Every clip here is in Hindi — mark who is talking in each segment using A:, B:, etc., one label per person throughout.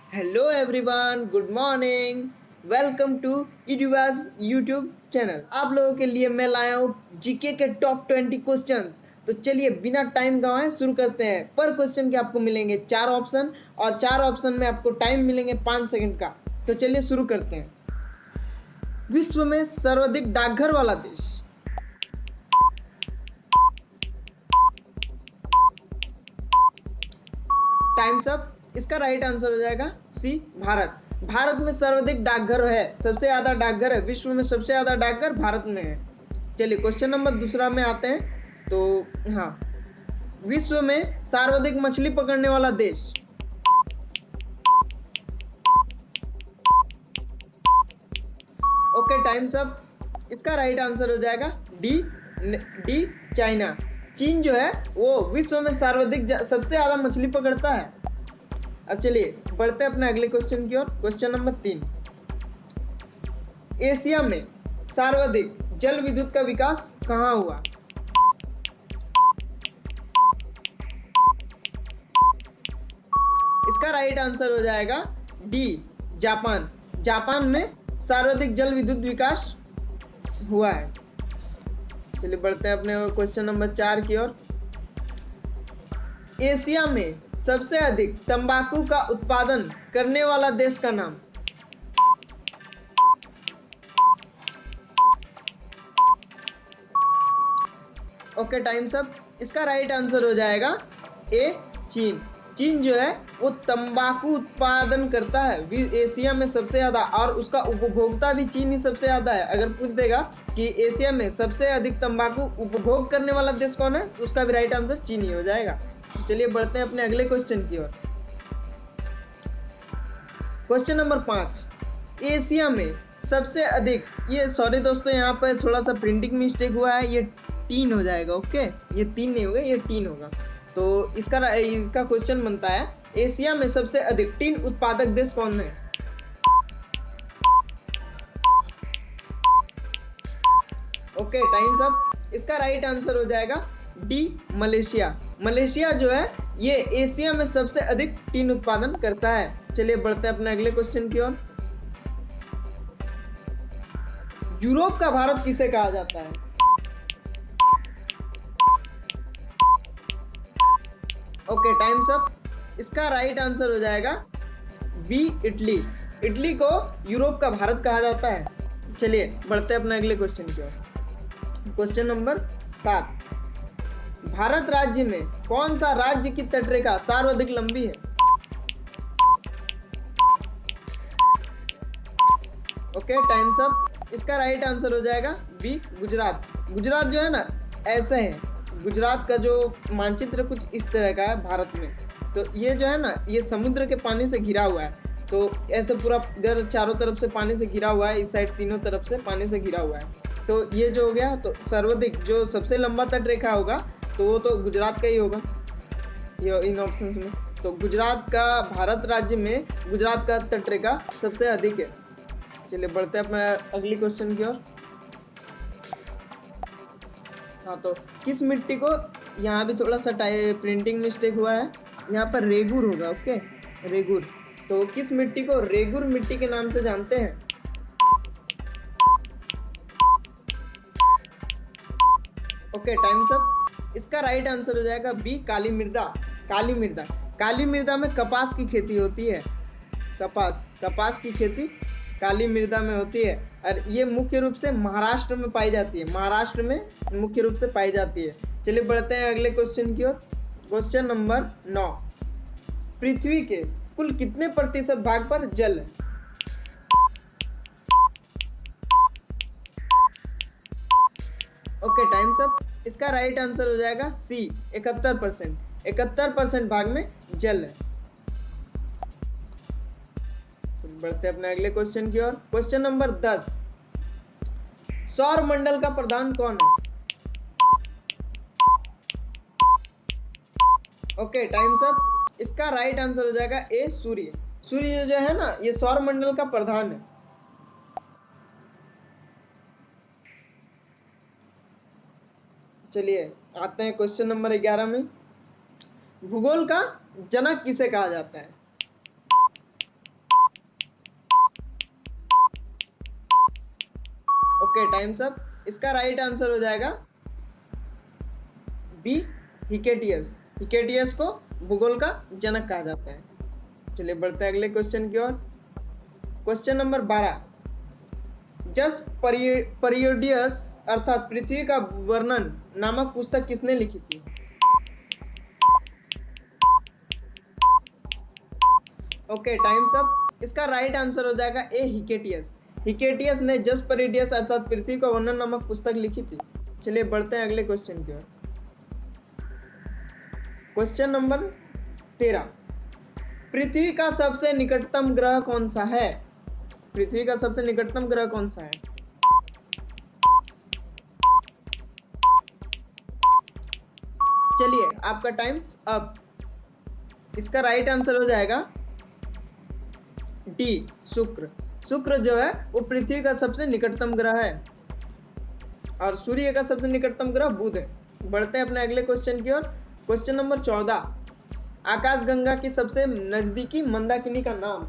A: Hello everyone, good morning. Welcome to YouTubers YouTube channel. आप लोगों के लिए मैं लाया हूँ जीके के टॉप 20 क्वेश्चंस। तो चलिए बिना टाइम गंवाए शुरू करते हैं। पर क्वेश्चन के आपको मिलेंगे 4 ऑप्शन और 4 ऑप्शन में आपको टाइम मिलेंगे 5 सेकंड का। तो चलिए शुरू करते हैं। विश्व में सर्वाधिक डाकघर वाला देश। Times up. इसका राइट आंसर हो जाएगा सी, भारत। भारत में सर्वाधिक डाकघर है, सबसे ज्यादा डाकघर है, विश्व में सबसे ज्यादा डाकघर भारत में है। चलिए क्वेश्चन नंबर दूसरा में आते हैं। तो हाँ, विश्व में सर्वाधिक मछली पकड़ने वाला देश। Okay, times up. इसका राइट आंसर हो जाएगा डी, डी, चाइना। चीन जो है वो विश्व में सर्वाधिक सबसे ज्यादा मछली पकड़ता है। अब चलिए बढ़ते हैं अपने अगले क्वेश्चन की ओर। Question number 3। एशिया में सर्वाधिक जल विद्युत का विकास कहाँ हुआ? इसका राइट आंसर हो जाएगा डी, जापान। जापान में सर्वाधिक जल विद्युत विकास हुआ है। चलिए बढ़ते हैं अपने क्वेश्चन नंबर 4 की ओर। एशिया में सबसे अधिक तंबाकू का उत्पादन करने वाला देश का नाम। Okay, times up. इसका राइट आंसर हो जाएगा ए, चीन। चीन जो है वो तंबाकू उत्पादन करता है एशिया में सबसे ज्यादा, और उसका उपभोक्ता भी चीन ही सबसे ज्यादा है। अगर पूछ देगा कि एशिया में सबसे अधिक तंबाकू उपभोग करने वाला देश कौन है, उसका भी राइट आंसर चीन ही हो जाएगा। चलिए बढ़ते हैं अपने अगले क्वेश्चन की ओर। Question number 5। एशिया में सबसे अधिक, ये सॉरी दोस्तों यहाँ पर थोड़ा सा प्रिंटिंग मिस्टेक हुआ है, ये टीन हो जाएगा। ओके, ये 3 नहीं होगा, ये टीन होगा। तो इसका क्वेश्चन बनता है, एशिया में सबसे अधिक टीन उत्पादक देश कौन है? Okay, times up. इसका राइट आंसर हो जाएगा डी, मलेशिया। मलेशिया जो है ये एशिया में सबसे अधिक टीन उत्पादन करता है। चलिए बढ़ते हैं अपने अगले क्वेश्चन की ओर। यूरोप का भारत किसे कहा जाता है? Okay, times up. इसका राइट आंसर हो जाएगा बी, इटली। इटली को यूरोप का भारत कहा जाता है। चलिए बढ़ते हैं अपने अगले क्वेश्चन की ओर। Question number 7। भारत राज्य में कौन सा राज्य की तटरेखा सर्वाधिक लंबी है? Okay, times up. इसका राइट आंसर हो जाएगा बी, गुजरात। गुजरात जो है ना, ऐसे है, गुजरात का जो मानचित्र कुछ इस तरह का है भारत में। तो ये जो है ना, ये समुद्र के पानी से घिरा हुआ है। तो ऐसे पूरा इधर चारों तरफ से पानी से घिरा हुआ है, इस साइड तीनों तरफ से पानी से घिरा हुआ है। तो ये जो हो गया, तो सर्वाधिक जो सबसे लंबा तटरेखा होगा तो वो तो गुजरात का ही होगा ये इन ऑप्शंस में। तो गुजरात का, भारत राज्य में गुजरात का तटरेखा सबसे अधिक है। चलिए बढ़ते हैं अपना अगली क्वेश्चन की ओर। हाँ, तो किस मिट्टी को, यहाँ भी थोड़ा सा प्रिंटिंग मिस्टेक हुआ है, यहाँ पर रेगुर होगा। ओके, रेगुर। तो किस मिट्टी को रेगुर मिट्टी के नाम से जानते हैं? Okay, times up. इसका राइट आंसर हो जाएगा बी, काली मृदा। काली मृदा। काली मृदा में कपास की खेती होती है। कपास की खेती काली मृदा में होती है, और ये मुख्य रूप से महाराष्ट्र में पाई जाती है। महाराष्ट्र में मुख्य रूप से पाई जाती है। चलिए बढ़ते हैं अगले क्वेश्चन की ओर। Question number 9। पृथ्वी के कुल कितने प्रतिशत भाग पर जल है? Okay, times up. इसका राइट आंसर हो जाएगा सी, 71%। 71% भाग में जल है। बढ़ते अपने अगले क्वेश्चन की ओर। Question number 10। सौर मंडल का प्रधान कौन है? Okay, times up. इसका राइट आंसर हो जाएगा ए, सूर्य। सूर्य जो है ना, ये सौर मंडल का प्रधान है। चलिए आते हैं क्वेश्चन नंबर 11 में। भूगोल का जनक किसे कहा जाता है? Okay, times up. इसका राइट आंसर हो जाएगा बी, हिकेटियस। हिकेटियस को भूगोल का जनक कहा जाता है। चलिए बढ़ते हैं अगले क्वेश्चन की ओर। क्वेश्चन नंबर 12, जस्ट पीरियडियस अर्थात पृथ्वी का वर्णन नामक पुस्तक किसने लिखी थी? Okay, times up. इसका राइट आंसर हो जाएगा ए, हिकेटियस। हिकेटियस ने जस्ट पीरियडियस अर्थात पृथ्वी का वर्णन नामक पुस्तक लिखी थी। चलिए बढ़ते हैं अगले क्वेश्चन की ओर। क्वेश्चन नंबर 13, पृथ्वी का सबसे निकटतम ग्रह कौन सा है? पृथ्वी का सबसे निकटतम ग्रह कौन सा है? चलिए आपका टाइम्स अप। इसका राइट आंसर हो जाएगा डी, शुक्र। शुक्र जो है वो पृथ्वी का सबसे निकटतम ग्रह है और सूर्य का सबसे निकटतम ग्रह बुध है। बढ़ते हैं अपने अगले क्वेश्चन की ओर। क्वेश्चन नंबर 14, आकाशगंगा की सबसे नजदीकी मंदाकिनी का नाम?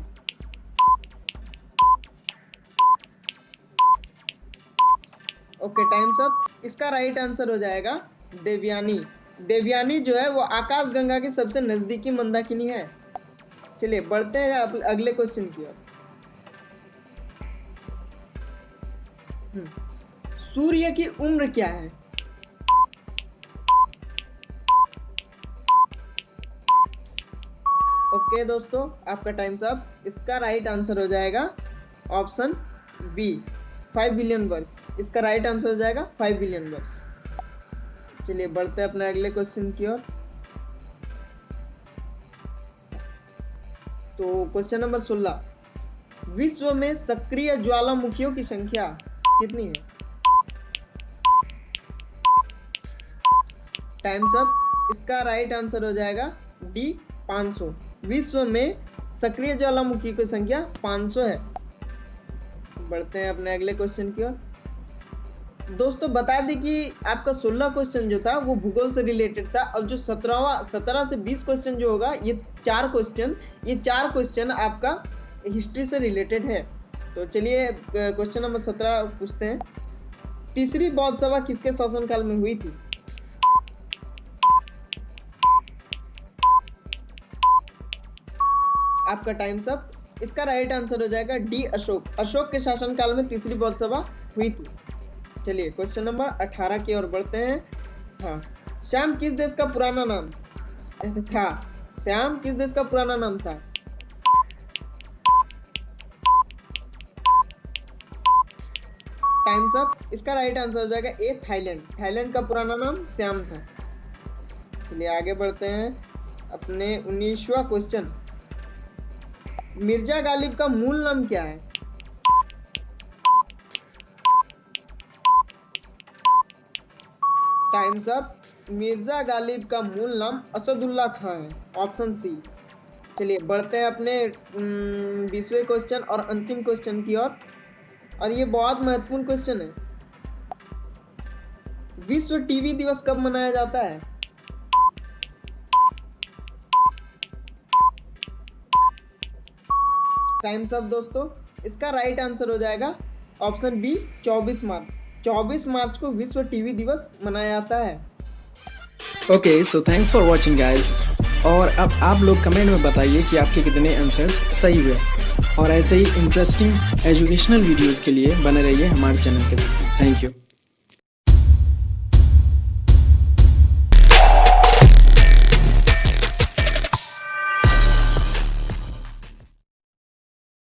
A: Okay, times up. इसका राइट आंसर हो जाएगा देवयानी। देवयानी जो है वो आकाशगंगा की सबसे नजदीकी मंदाकिनी है। चलिए बढ़ते हैं अगले क्वेश्चन की ओर। सूर्य की उम्र क्या है? ओके दोस्तों, आपका टाइम्स अप। इसका राइट आंसर हो जाएगा ऑप्शन बी, 5 बिलियन वर्ष। इसका राइट आंसर हो जाएगा 5 बिलियन वर्ष। चलिए बढ़ते हैं अपने अगले क्वेश्चन की ओर। तो क्वेश्चन नंबर 16, विश्व में सक्रिय ज्वालामुखियों की संख्या कितनी है? Times up. इसका राइट आंसर हो जाएगा डी, 500। विश्व में सक्रिय ज्वालामुखी की संख्या 500 है। बढ़ते हैं अपने अगले क्वेश्चन की ओर। दोस्तों बता दें कि आपका 16 क्वेश्चन जो था वो भूगोल से रिलेटेड था। अब जो 17 से 20 क्वेश्चन जो होगा, ये चार क्वेश्चन आपका हिस्ट्री से रिलेटेड है। तो चलिए क्वेश्चन नंबर 17 पूछते हैं। तीसरी बौद्ध सभा किसके शासनकाल में हुई थी? आपका टाइम्स अप। इसका राइट आंसर हो जाएगा डी, अशोक। अशोक के शासनकाल में तीसरी बौद्ध सभा हुई थी। चलिए क्वेश्चन नंबर 18 की ओर बढ़ते हैं। हाँ, श्याम किस देश का पुराना नाम था? श्याम किस देश का पुराना नाम था? Times up. इसका राइट आंसर हो जाएगा ए, थाईलैंड। थाईलैंड का पुराना नाम श्याम था। चलिए आगे बढ़ते हैं अपने 19वां क्वेश्चन। मिर्जा गालिब का मूल नाम क्या है? Times up. मिर्जा गालिब का मूल नाम असदुल्ला खान है, ऑप्शन सी। चलिए बढ़ते हैं अपने 20वें क्वेश्चन और अंतिम क्वेश्चन की ओर। और ये बहुत महत्वपूर्ण क्वेश्चन है। विश्व टीवी दिवस कब मनाया जाता है? टाइम्स अप दोस्तों। इसका राइट आंसर हो जाएगा ऑप्शन बी, 24 मार्च। 24 मार्च को विश्व टीवी दिवस मनाया जाता है।
B: Okay, so thanks for watching guys. और अब आप लोग कमेंट में बताइए कि आपके कितने आंसर्स सही हुए। और ऐसे ही इंटरेस्टिंग एजुकेशनल वीडियोस के लिए बने रहिए हमारे चैनल के साथ। Thank you.